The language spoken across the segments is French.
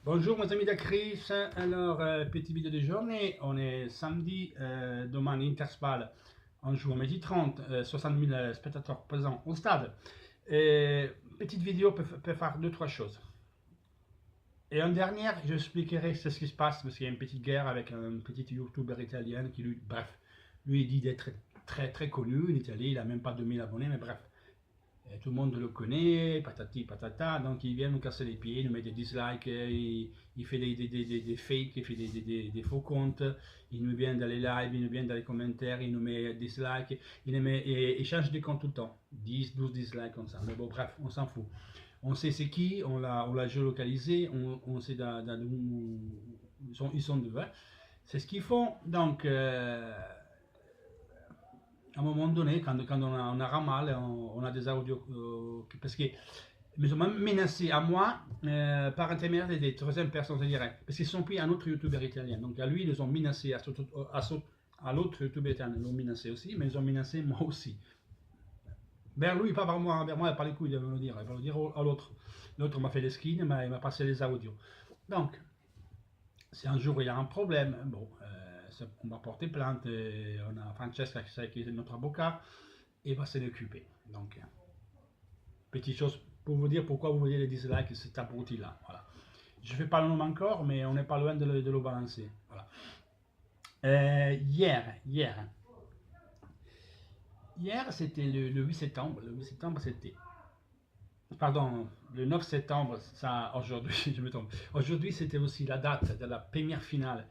Bonjour mes amis d'Acris, alors petite vidéo de journée, on est samedi, demain Interspal, on joue à midi 30, 60 000 spectateurs présents au stade. Et petite vidéo peut faire deux, trois choses. Et en dernière, j'expliquerai ce qui se passe, parce qu'il y a une petite guerre avec un petit youtubeur italien qui lui, bref, lui il dit d'être très connu en Italie, il n'a même pas 2000 abonnés, mais bref. Et tout le monde le connaît, patati patata, donc il vient nous casser les pieds, il nous met des dislikes, il fait des fakes, il fait des faux comptes, il nous vient dans les lives, il nous vient dans les commentaires, il nous met des dislikes, il, nous met, et, il change de compte tout le temps, 10, 12 dislikes comme ça, mais bon bref, on s'en fout. On sait c'est qui, on l'a géolocalisé, on sait où ils sont devant. C'est ce qu'ils font, donc à un moment donné, quand on a mal, on a des audios, parce qu'ils m'ont même menacé à moi par intermédiaire des troisième personnes, je dirais, parce qu'ils sont pris un autre youtubeur italien. Donc à lui, ils ont menacé, à l'autre youtubeur italien, ils l'ont menacé aussi, mais ils ont menacé moi aussi. Vers lui, pas vers moi, il n'a pas les couilles de me le dire, il va le dire à l'autre. L'autre m'a fait les skins, il m'a passé les audios. Donc, si un jour il y a un problème, bon, on va porter plainte, on a Francesca qui est notre avocat, et va s'en occuper. Donc, petite chose pour vous dire pourquoi vous voyez les dislikes, cet abruti là. Voilà. Je ne fais pas le nom encore, mais on n'est pas loin de le balancer. Voilà. Hier c'était le 8 septembre. Le 8 septembre, c'était. Pardon, le 9 septembre, ça, aujourd'hui, je me trompe. Aujourd'hui, c'était aussi la date de la première finale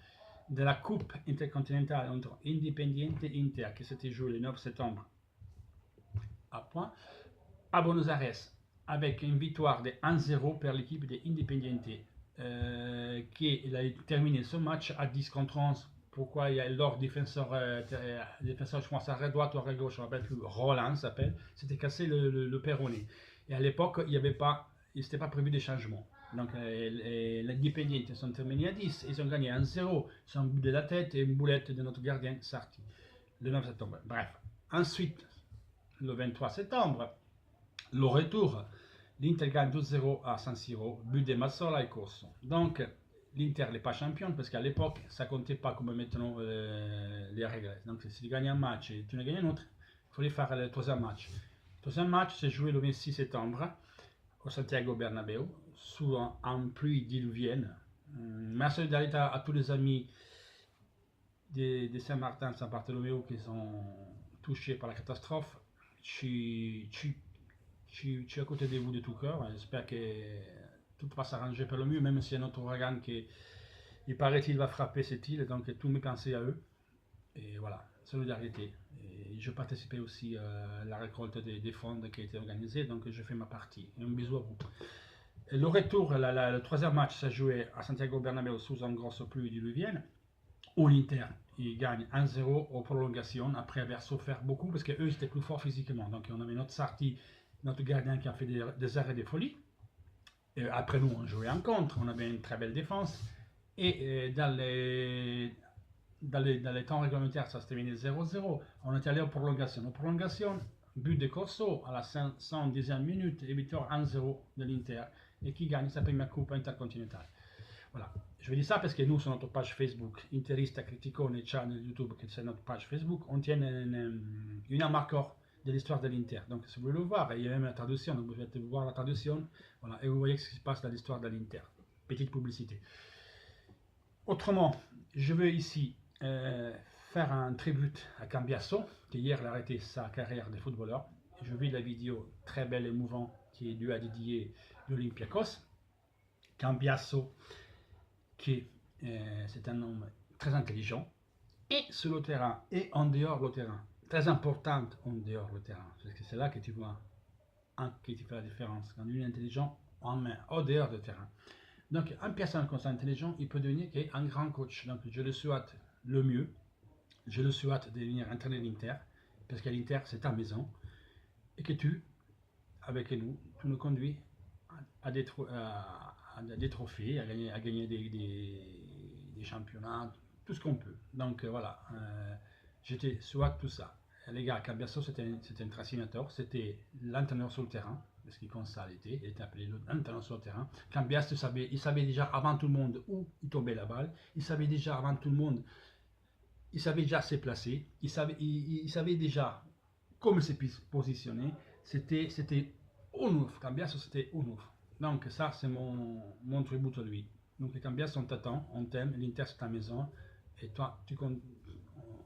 de la Coupe intercontinentale entre Independiente et Inter, qui s'était jouée le 9 septembre à point, à Buenos Aires, avec une victoire de 1-0 pour l'équipe de Independiente, qui a terminé ce match à 10 contre 11. Pourquoi il y a leur défenseur, je pense à droite ou à gauche, je ne me rappelle plus, Roland s'appelle, s'était cassé le péroné. Et à l'époque, il n'était pas prévu des changements. Donc les Independiente sont terminés à 10, ils ont gagné 1-0, c'est un but de la tête et une boulette de notre gardien Sarti, le 9 septembre. Bref, ensuite, le 23 septembre, le retour, l'Inter gagne 2-0 à San Siro, but de Mazzola et Corso. Donc, l'Inter n'est pas championne parce qu'à l'époque, ça ne comptait pas comme maintenant les règles. Donc, si tu gagnes un match et tu ne gagnes un autre, il fallait faire le troisième match. Le troisième match s'est joué le 26 septembre au Santiago Bernabéu, sous un pluie diluvienne. Ma solidarité à tous les amis de Saint-Martin, Saint-Bartholoméo qui sont touchés par la catastrophe. Je suis à côté de vous de tout cœur. J'espère que tout va s'arranger pour le mieux, même s'il y a un autre ouragan qui, il paraît-il, va frapper cette île. Donc, tous mes pensées à eux. Et voilà, solidarité. Et je participais aussi à la récolte des fonds qui a été organisée, donc je fais ma partie. Et un bisou à vous. Et le retour, le troisième match, s'est joué à Santiago Bernabéu sous une grosse pluie diluvienne, où l'Inter il gagne 1-0 aux prolongations après avoir souffert beaucoup parce qu'eux étaient plus forts physiquement. Donc on avait notre Sarti, notre gardien qui a fait des arrêts de folie. Et après nous, on jouait en contre, on avait une très belle défense. Et dans les temps réglementaires, ça se terminait 0-0. On est allé aux prolongations. Aux prolongations, but de Corso à la 110e minute et victoire 1-0 de l'Inter. Et qui gagne sa première coupe intercontinentale. Voilà. Je vous dis ça parce que nous, sur notre page Facebook, Interista Criticone Channel YouTube, qui c'est notre page Facebook, on tient une marqueur de l'histoire de l'Inter. Donc, si vous voulez le voir, il y a même la traduction, donc vous pouvez voir la traduction, voilà, et vous voyez ce qui se passe dans l'histoire de l'Inter. Petite publicité. Autrement, je veux ici faire un tribut à Cambiasso, qui hier a arrêté sa carrière de footballeur. Je vis la vidéo très belle et émouvante qui est due à Didier d'Olympiakos. Cambiasso, qui c'est un homme très intelligent, et sur le terrain, et en dehors du terrain. Très importante en dehors du terrain. Parce que c'est là que tu vois qui fait la différence. Quand lui est intelligent, en main, au dehors du terrain. Donc, une personne comme ça intelligent, il peut devenir un grand coach. Donc, je le souhaite le mieux. Je le souhaite de devenir entraîneur d'Inter, parce que l'Inter, c'est ta maison. Et que tu, avec nous, tu nous conduis à des trophées, à gagner des championnats, tout ce qu'on peut. Donc voilà, je te souhaite tout ça. Les gars, Cambiasso, c'était un tracinateur, c'était l'entraîneur sur le terrain. parce qu'il compte ça l'été, il était appelé maintenant sur le terrain. Cambias, il savait déjà avant tout le monde où il tombait la balle, il savait déjà avant tout le monde, il savait déjà se placer, il savait déjà comment se positionner, c'était ouf, Cambias c'était ouf. Donc ça c'est mon tribut à lui. Donc Cambias on t'attend, on t'aime, l'Inter c'est ta maison, et toi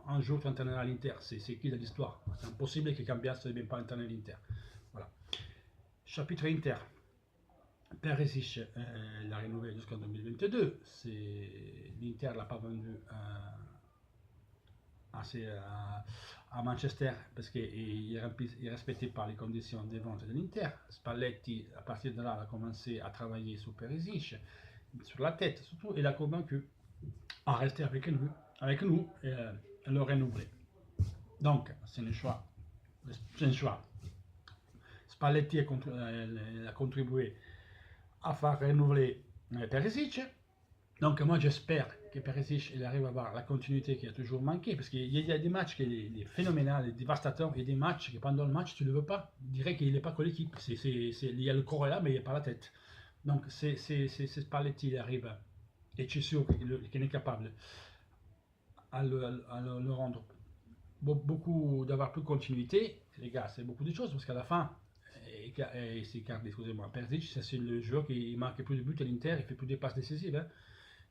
un jour tu entraîneras l'Inter, c'est qui de l'histoire. C'est impossible que Cambias ne vienne pas entraîner l'Inter. Voilà. Chapitre Inter. Perisic l'a rénové jusqu'en 2022. L'Inter ne l'a pas vendu à Manchester parce qu'il est respecté par les conditions de vente de l'Inter. Spalletti, à partir de là, a commencé à travailler sur Perisic, sur la tête surtout, et l'a convaincu à rester avec nous et le renouveler. Donc, c'est un choix. Spalletti a contribué à faire renouveler Perisic. Donc moi j'espère que Perisic il arrive à avoir la continuité qui a toujours manqué, parce qu'il y a des matchs qui sont phénoménal, dévastateurs, et des matchs que pendant le match tu ne le veux pas. Il dirait qu'il n'est pas avec l'équipe. Il y a le corps là, mais il n'y a pas la tête. Donc c'est Spalletti il arrive, et je suis sûr qu'il est capable à le rendre beaucoup, d'avoir plus de continuité. Les gars, c'est beaucoup de choses, parce qu'à la fin, c'est Icardi, excusez-moi, Perisic, c'est le joueur qui marque plus de buts à l'Inter, il fait plus de passes décisives. Hein.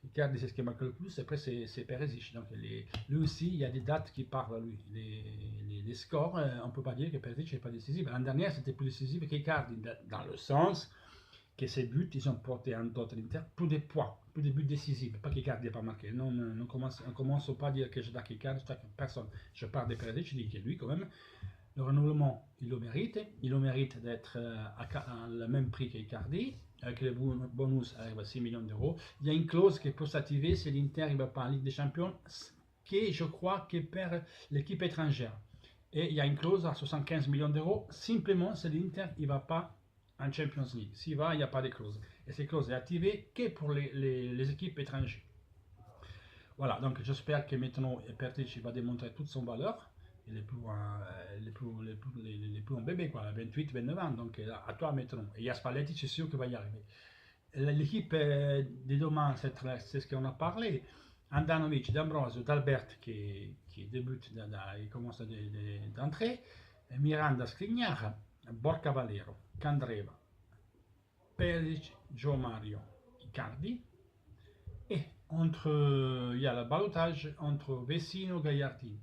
Icardi, c'est ce qui marque le plus, après c'est Perisic. Donc lui aussi, il y a des dates qui parlent à lui. Les scores, on ne peut pas dire que Perisic n'est pas décisif. L'année dernière, c'était plus décisif qu'Icardi, dans le sens que ses buts, ils ont porté en dehors de l'Inter plus de points, plus de buts décisifs. Pas qu'Icardi n'a pas marqué. Non, on commence pas à dire que je date Icardi, je date personne. Je parle de Perisic, je dis que lui, quand même, le renouvellement, il le mérite d'être à le même prix qu'Icardi, avec le bonus arrive à 6 millions d'euros. Il y a une clause qui peut s'activer si l'Inter ne va pas en Ligue des Champions, qui je crois que perd l'équipe étrangère. Et il y a une clause à 75 millions d'euros, simplement si l'Inter ne va pas en Champions League. S'il va, il n'y a pas de clause. Et cette clause est activée que pour les équipes étrangères. Voilà, donc j'espère que maintenant Perisic va démontrer toute son valeur. Il est plus un bébé, quoi, 28, 29 ans, donc à toi maintenant. Et Spalletti, c'est sûr qu'il va y arriver. L'équipe de demain, c'est ce qu'on a parlé. Andanovic, D'Ambrosio, d'Albert qui débute, il commence d'entrer. Miranda, Skriniar, Borca Valero, Candreva, Perisic, Joe Mario, Icardi. Et il y a le balotage entre Vecino et Gagliardini.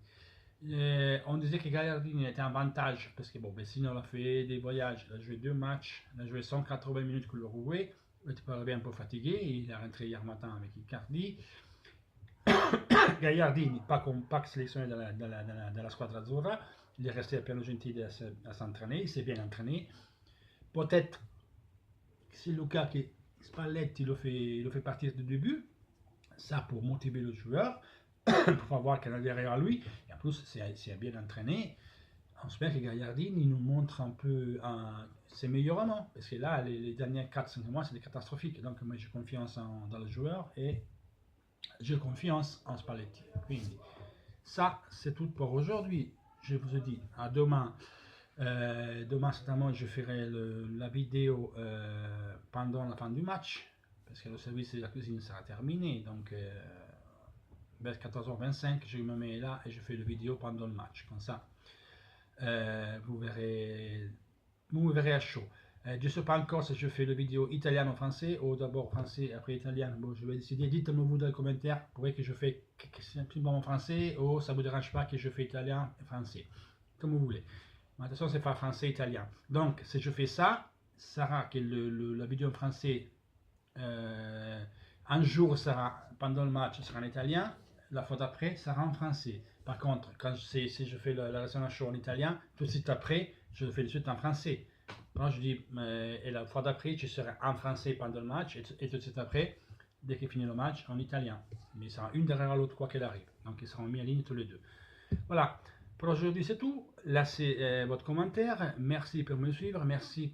On disait que Gagliardini était en avantage parce que Vecino a fait des voyages, il a joué 2 matchs, il a joué 180 minutes que l'Uruguay, il était un peu fatigué, il est rentré hier matin avec Icardi. Gagliardini, pas sélectionné dans la squadra azzurra, il est resté à Piano Gentile à s'entraîner, il s'est bien entraîné. Peut-être que c'est le cas que Spalletti le fait partir du début, ça pour motiver le joueur. Pour voir qu'il est derrière lui, et en plus c'est bien entraîné. On espère que Gagliardini nous montre un peu ses meilleurs moments, parce que là les derniers 4-5 mois c'était catastrophique, donc moi j'ai confiance dans le joueur et j'ai confiance en Spalletti. Quindi, ça c'est tout pour aujourd'hui. Je vous ai dit à demain. Demain certainement je ferai la vidéo pendant la fin du match, parce que le service de la cuisine sera terminé, donc vers 14h25, je me mets là et je fais la vidéo pendant le match. Comme ça, vous me verrez à chaud. Je ne sais pas encore si je fais la vidéo italien ou français, ou d'abord français après italien. Bon, je vais décider. Dites-moi vous dans les commentaires, vous voyez que je fais simplement en français, ou ça ne vous dérange pas que je fais italien et français. Comme vous voulez. Mais attention, c'est pas français-italien. Donc, si je fais ça, ça sera que la vidéo en français, un jour sera, pendant le match, sera en italien. La fois d'après sera en français. Par contre, si je fais la version show en italien, tout de suite après, je le fais tout de suite en français. Quand je dis, et la fois d'après, je serai en français pendant le match, et tout de suite après, dès qu'il finit le match, en italien. Mais ça sera une derrière l'autre, quoi qu'elle arrive. Donc, ils seront mis en ligne tous les deux. Voilà. Pour aujourd'hui, c'est tout. Laissez votre commentaire. Merci pour me suivre. Merci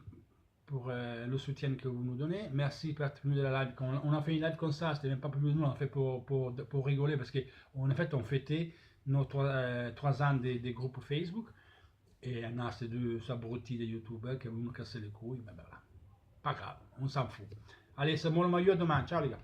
pour le soutien que vous nous donnez. Merci pour être venu de la live. Quand on a fait une live comme ça, c'était même pas pour nous, on a fait pour rigoler, parce qu'en fait, on fêtait nos 3 ans des groupes Facebook. Et on a ces deux abrutis de youtubeurs qui vont nous casser les couilles, ben voilà. Pas grave, on s'en fout. Allez, c'est moi le maillot demain. Ciao les gars.